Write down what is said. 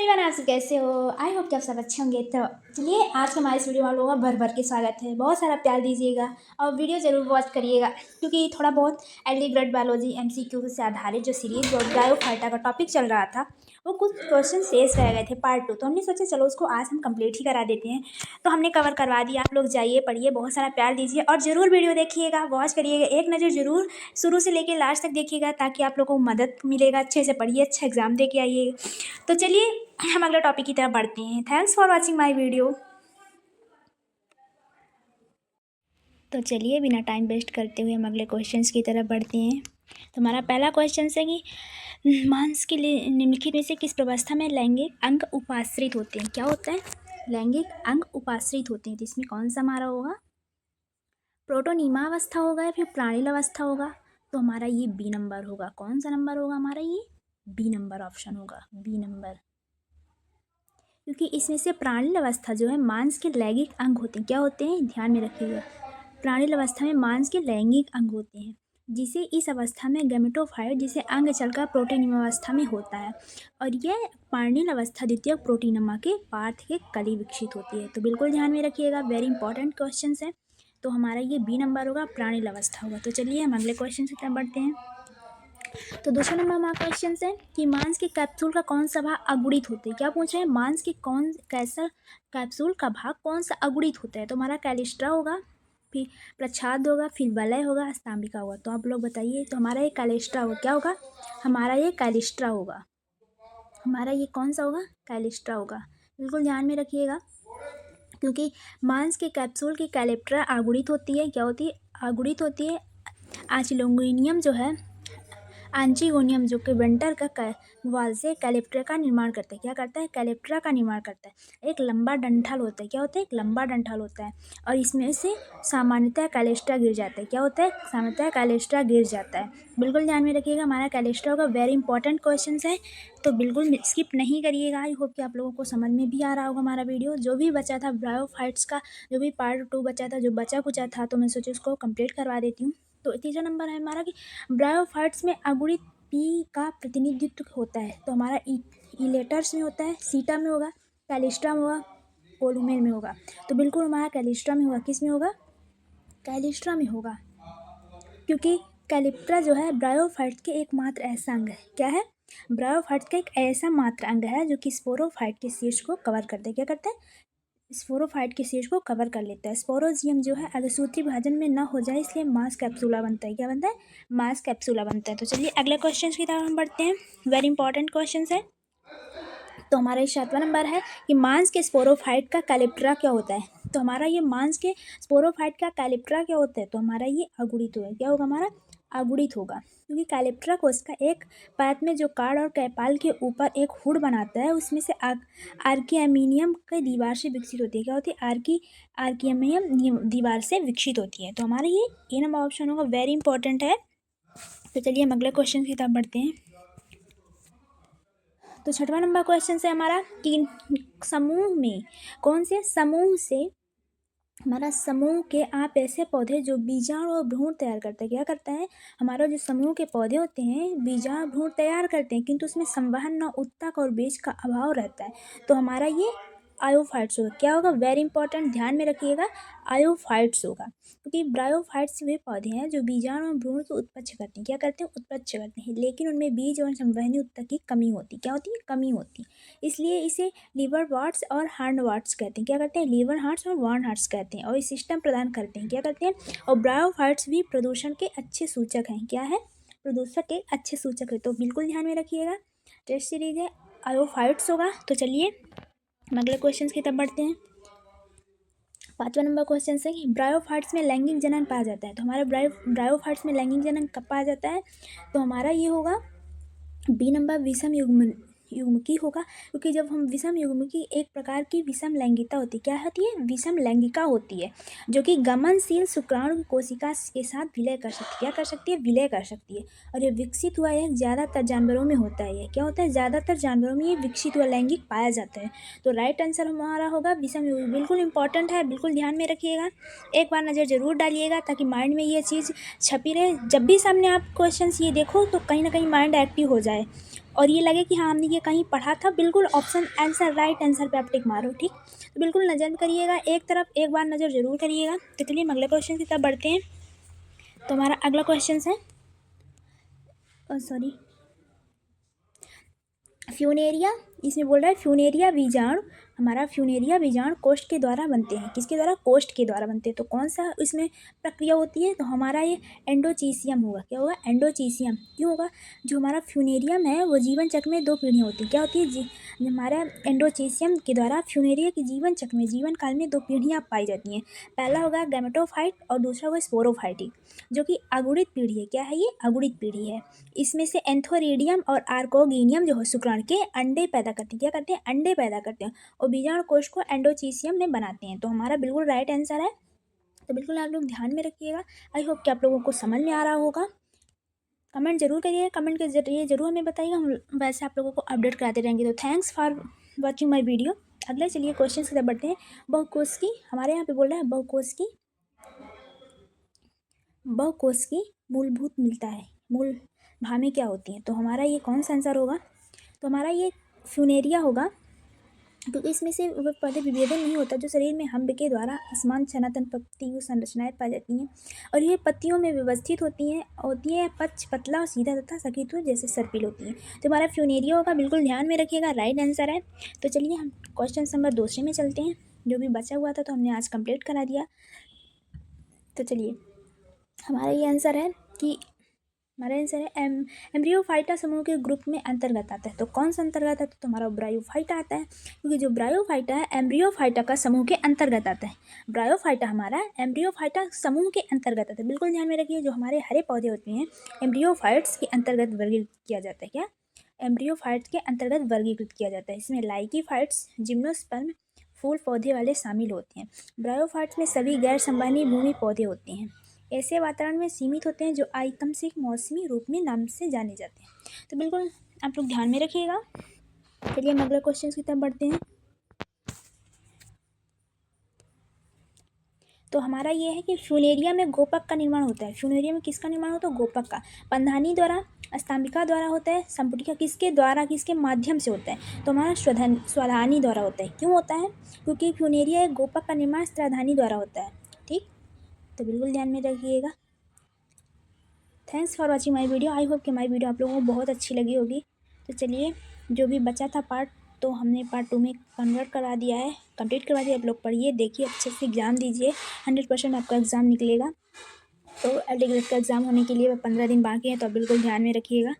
Everyone, आप सब कैसे हो? आई होप कि आप सब अच्छे होंगे। तो चलिए आज का हमारे इस वीडियो में आप लोगों का भर भर के स्वागत है। बहुत सारा प्यार दीजिएगा और वीडियो ज़रूर वॉच करिएगा, क्योंकि थोड़ा बहुत एल्डी ग्रेड बायोलॉजी MCQ से आधारित जो सीरीज ब्रायोफाइटा का टॉपिक चल रहा था, वो कुछ क्वेश्चन शेष रह गए थे पार्ट 2। तो हमने सोचा चलो उसको आज हम कंप्लीट ही करा देते हैं। तो हमने कवर करवा दिया। आप लोग जाइए, पढ़िए, बहुत सारा प्यार दीजिए और ज़रूर वीडियो देखिएगा, वॉच करिएगा, एक नज़र ज़रूर शुरू से लेकर लास्ट तक देखिएगा, ताकि आप लोगों को मदद मिलेगा। अच्छे से पढ़िए, अच्छा एग्जाम दे के आइए। तो चलिए हम अगले टॉपिक की तरफ बढ़ते हैं। Thanks for watching my video. तो चलिए बिना टाइम वेस्ट करते हुए हम अगले क्वेश्चंस की तरफ बढ़ते हैं। तो हमारा पहला क्वेश्चन है कि मांस के लिए निम्नलिखित में से किस व्यवस्था में लैंगिक अंग उपाश्रित होते हैं? क्या होता है? लैंगिक अंग उपाश्रित होते हैं। तो इसमें कौन सा हमारा होगा? प्रोटोनीमा अवस्था होगा या फिर प्राणील अवस्था होगा? तो हमारा ये बी नंबर होगा। कौन सा नंबर होगा हमारा? ये बी नंबर ऑप्शन होगा, बी नंबर। क्योंकि इसमें से प्राणील अवस्था जो है मांस के लैंगिक अंग होते हैं। क्या होते हैं? ध्यान में रखिएगा, प्राणील अवस्था में मांस के लैंगिक अंग होते हैं, जिसे इस अवस्था में गैमेटोफाइट जिसे अंग चलकर प्रोटीनिमा अवस्था में होता है, और यह प्राणील अवस्था द्वितीयक प्रोटीनमा के पार्थ के कली विकसित होती है। तो बिल्कुल ध्यान में रखिएगा, वेरी इंपॉर्टेंट क्वेश्चन है। तो हमारा ये बी नंबर होगा, प्राणील अवस्था होगा। तो चलिए हम अगले क्वेश्चन की तरफ बढ़ते हैं। तो दूसरा नंबर हमारा क्वेश्चन है कि मांस के कैप्सूल का कौन सा भाग अगुणित होता है? क्या पूछ रहे हैं? मांस के कैसा कैप्सूल का भाग कौन सा अगुणित होता है? तो हमारा कैलिस्ट्रा होगा, फिर प्रच्छाद होगा, फिर वलय होगा, स्तंभिका होगा। तो आप लोग बताइए। तो हमारा ये कैलिस्ट्रा होगा। क्या होगा? हमारा ये कैलिस्ट्रा होगा। हमारा ये कौन सा होगा? कैलिस्ट्रा होगा। बिल्कुल ध्यान में रखिएगा, क्योंकि मांस के कैप्सूल की कैलेप्ट्रा अगुणित होती है। क्या होती है? अगुणित होती है। आचिलोंगोनियम जो है, आंचिगोनियम जो कि वेंटर का वाल से कैलेप्ट्रा का निर्माण करता है। क्या करता है? कैलेप्ट्रा का निर्माण करता है। एक लंबा डंठल होता है। क्या होता है? एक लंबा डंठल होता है, और इसमें से सामान्यतः कैलेस्ट्रा गिर जाता है। क्या होता है? सामान्यतः कैलेस्ट्रा गिर जाता है। बिल्कुल ध्यान में रखिएगा, हमारा कैलेस्ट्रा का वेरी इंपॉर्टेंट क्वेश्चन है। तो बिल्कुल स्किप नहीं करिएगा। आई होप कि आप लोगों को समझ में भी आ रहा होगा हमारा वीडियो। जो भी बचा था ब्रायोफाइट्स का, जो भी पार्ट 2 बचा था, जो बचा कुचा था, तो मैं सोची उसको कंप्लीट करवा देती हूँ। तो तीसरा नंबर है हमारा कि ब्रायोफाइट्स में अगुणित पी का प्रतिनिधित्व होता है। तो हमारा इलेटर्स में होता है, सीटा में होगा, कैलिस्ट्रा में होगा, कोलुमेन में होगा। तो बिल्कुल हमारा कैलिस्ट्रा में होगा। किस में होगा? कैलिस्ट्रा में होगा, क्योंकि कैलिप्ट्रा जो है ब्रायोफाइट्स के एकमात्र ऐसा अंग है। क्या है? ब्रायोफाइट्स का एक ऐसा मात्र अंग है जो कि स्पोरोफाइट के शीर्ष को कवर करता है। क्या करता है? स्पोरोफाइट के शीर्ष को कवर कर लेता है। स्पोरोजियम जो है अग्रसूत्री विभाजन में न हो जाए, इसलिए मास कैप्सूला बनता है। क्या बनता है? मास कैप्सूला बनता है। तो चलिए अगले क्वेश्चन की तरफ हम बढ़ते हैं। वेरी इंपॉर्टेंट क्वेश्चन है। तो हमारा ये 7वां नंबर है कि मांस के स्पोरोफाइट का कैलिप्ट्रा क्या होता है? तो हमारा ये मांस के स्पोरोफाइट का कैलिप्ट्रा क्या होता है? तो हमारा ये अगुणित होगा। क्या होगा? हमारा अगुणित होगा, क्योंकि कैलिप्ट्रा कोश का एक परत में जो कार्ड और कैपाल के ऊपर एक हुड बनाता है, उसमें से आर्कियमीनियम की दीवार से विकसित होती है। क्या होती है? आर्कियमीनियम दीवार से विकसित होती है। तो हमारा ये ए नंबर ऑप्शन होगा, वेरी इंपॉर्टेंट है। तो चलिए हम अगले क्वेश्चन की तरफ बढ़ते हैं। तो 6वां नंबर क्वेश्चन है हमारा कि समूह में कौन से समूह से हमारा समूह के आप ऐसे पौधे जो बीजाणु और भ्रूण तैयार करता है। क्या करता है? हमारा जो समूह के पौधे होते हैं बीजाणु भ्रूण तैयार करते हैं, किंतु उसमें संवहन न उत्तक और बीज का अभाव रहता है। तो हमारा ये आयोफाइट्स होगा। क्या होगा? वेरी इंपॉर्टेंट, ध्यान में रखिएगा, आयोफाइट्स होगा, क्योंकि ब्रायोफाइट्स वे पौधे हैं जो बीजाणु और भ्रूण को उत्पक्ष करते हैं। क्या करते हैं? उत्पक्ष करते हैं, लेकिन उनमें बीज और संवहनी उत्तक की कमी होती है। क्या होती है? कमी होती है। इसलिए इसे लीवर वार्ट्स और हार्न वार्ट्स कहते हैं। क्या करते हैं? लीवर हार्ट्स और वार्न हार्ट्स कहते हैं, और ये सिस्टम प्रदान करते हैं। क्या करते हैं? और ब्रायोफाइट्स भी प्रदूषण के अच्छे सूचक हैं। क्या है? प्रदूषण के अच्छे सूचक है। तो बिल्कुल ध्यान में रखिएगा, टेस्ट सीरीज है, आयोफाइट्स होगा। तो चलिए हम अगले क्वेश्चन की तरफ बढ़ते हैं। 5वां नंबर क्वेश्चन है कि ब्रायोफाइट्स में लैंगिक जनन पाया जाता है। तो हमारे ब्रायोफाइट्स में लैंगिक जनन कब पाया जाता है? तो हमारा ये होगा बी नंबर, विषम युग्मकी होगा, क्योंकि जब हम विषम युग्मकी, एक प्रकार की विषम लैंगिकता होती है। क्या होती है? विषम लैंगिका होती है, जो कि गमनशील शुक्राणु की कोशिका के साथ विलय कर सकती है। क्या कर सकती है? विलय कर सकती है, और ये विकसित हुआ है ज़्यादातर जानवरों में होता है। ये क्या होता है? ज़्यादातर जानवरों में ये विकसित हुआ लैंगिक पाया जाता है। तो राइट आंसर हमारा होगा विषम युग्म। बिल्कुल इंपॉर्टेंट है, बिल्कुल ध्यान में रखिएगा, एक बार नज़र जरूर डालिएगा, ताकि माइंड में ये चीज़ छपी रहे। जब भी सामने आप क्वेश्चन ये देखो तो कहीं ना कहीं माइंड एक्टिव हो जाए। और ये लगे कि हाँ हमने ये कहीं पढ़ा था, बिल्कुल ऑप्शन आंसर राइट आंसर पे आप टिक मारो। ठीक, तो बिल्कुल नज़र करिएगा, एक तरफ एक बार नज़र ज़रूर करिएगा। तो चलिए हम अगले क्वेश्चन की तरफ बढ़ते हैं। तो हमारा अगला क्वेश्चन है फ्यूनेरिया। इसमें बोल रहा है फ्यूनेरिया बीजाणु, हमारा फ्यूनेरिया बीजाणु कोष्ठ के द्वारा बनते हैं। किसके द्वारा? कोष्ठ के द्वारा बनते हैं। तो कौन सा इसमें प्रक्रिया होती है? तो हमारा ये एंडोचीसियम होगा। क्या होगा? एंडोचीसियम। क्यों होगा? जो हमारा फ्यूनेरियम है वो जीवन चक्र में 2 पीढ़ियाँ होती हैं। क्या होती है? हमारा एंडोचीसियम के द्वारा फ्यूनेरिया के जीवन चक्र में, जीवन काल में 2 पीढ़ियाँ पाई जाती हैं। पहला होगा गैमेटोफाइट और दूसरा होगा स्पोरोफाइटिक, जो कि अगुणित पीढ़ी है। क्या है ये? अगुणित पीढ़ी है। इसमें से एंथोरिडियम और आर्कोगेनियम जो है शुक्राणु के अंडे पैदा करते हैं। क्या करते हैं? अंडे पैदा करते हैं, और बीजाणु कोष को एंडोचीसियम में बनाते हैं। तो हमारा बिल्कुल राइट आंसर है। तो बिल्कुल आप लोग ध्यान में रखिएगा। आई होप कि आप लोगों को समझ में आ रहा होगा। कमेंट जरूर करिए, कमेंट के जरिए जरूर हमें बताइएगा, हम वैसे आप लोगों को अपडेट कराते रहेंगे। तो thanks for watching my video. अगले चलिए क्वेश्चन की तरफ बढ़ते हैं। बहुकोष की, हमारे यहाँ पे बोल रहा है बहुकोष की मूलभूत मिलता है, मूल भामें क्या होती हैं? तो हमारा ये कौन सा आंसर होगा? तो हमारा ये फ्यूनेरिया होगा, क्योंकि इसमें से पौधे विभेदन नहीं होता, जो शरीर में हम्ब के द्वारा असमान सनातन पत्ती संरचनाएं पाई जाती हैं, और ये पत्तियों में व्यवस्थित होती हैं पक्ष पतला और सीधा तथा सखीतु जैसे सर्पिल होती हैं। तो हमारा फ्यूनेरिया होगा, बिल्कुल ध्यान में रखिएगा, राइट आंसर है। तो चलिए हम क्वेश्चन नंबर 2 में चलते हैं। जो भी बचा हुआ था तो हमने आज कंप्लीट करा दिया। तो चलिए हमारा ये आंसर है कि हमारा आंसर है एम्ब्रियोफाइटा समूह के ग्रुप में अंतर्गत आता है। तो कौन सा अंतर्गत आता है? तो हमारा ब्रायोफाइटा आता है, क्योंकि जो ब्रायोफाइटा है एम्ब्रियोफाइटा का समूह के अंतर्गत आता है। ब्रायोफाइटा हमारा एम्ब्रियोफाइटा समूह के अंतर्गत आता है। बिल्कुल ध्यान में रखिए, जो हमारे हरे पौधे होते हैं एम्ब्रियोफाइट्स के अंतर्गत वर्गीकृत किया जाता है। क्या? एम्ब्रियोफाइट्स के अंतर्गत वर्गीकृत किया जाता है। इसमें लाइकीफाइट्स, जिम्नोस्पर्म फूल पौधे वाले शामिल होते हैं। ब्रायोफाइट्स में सभी गैर संवहनी भूमि पौधे होते हैं, ऐसे वातावरण में सीमित होते हैं जो आइतमसिक मौसमी रूप में नाम से जाने जाते हैं। तो बिल्कुल आप लोग ध्यान में रखिएगा। चलिए हम अगले क्वेश्चन की तरफ बढ़ते हैं। तो हमारा ये है कि फ्यूनेरिया में गोपक का निर्माण होता है। फ्यूनेरिया में किसका निर्माण होता है? गोपक का। पंधानी द्वारा, स्तंभिका द्वारा होता है। संपुटिका किसके द्वारा, किसके माध्यम से होता है? तो हमारा स्वधानी द्वारा होता है। क्यों होता है? क्योंकि फ्यूनेरिया एक गोपक का निर्माण स्वधानी द्वारा होता है। ठीक, तो बिल्कुल ध्यान में रखिएगा। Thanks for watching my video. I hope कि माई वीडियो आप लोगों को बहुत अच्छी लगी होगी। तो चलिए जो भी बचा था पार्ट, तो हमने पार्ट 2 में कन्वर्ट करा दिया है, कंप्लीट करवा दिया। आप लोग पढ़िए, देखिए, अच्छे से एग्ज़ाम दीजिए। 100% आपका एग्ज़ाम निकलेगा। तो एल डी ग्रेड का एग्ज़ाम होने के लिए 15 दिन बाकी हैं, तो आप बिल्कुल ध्यान में रखिएगा।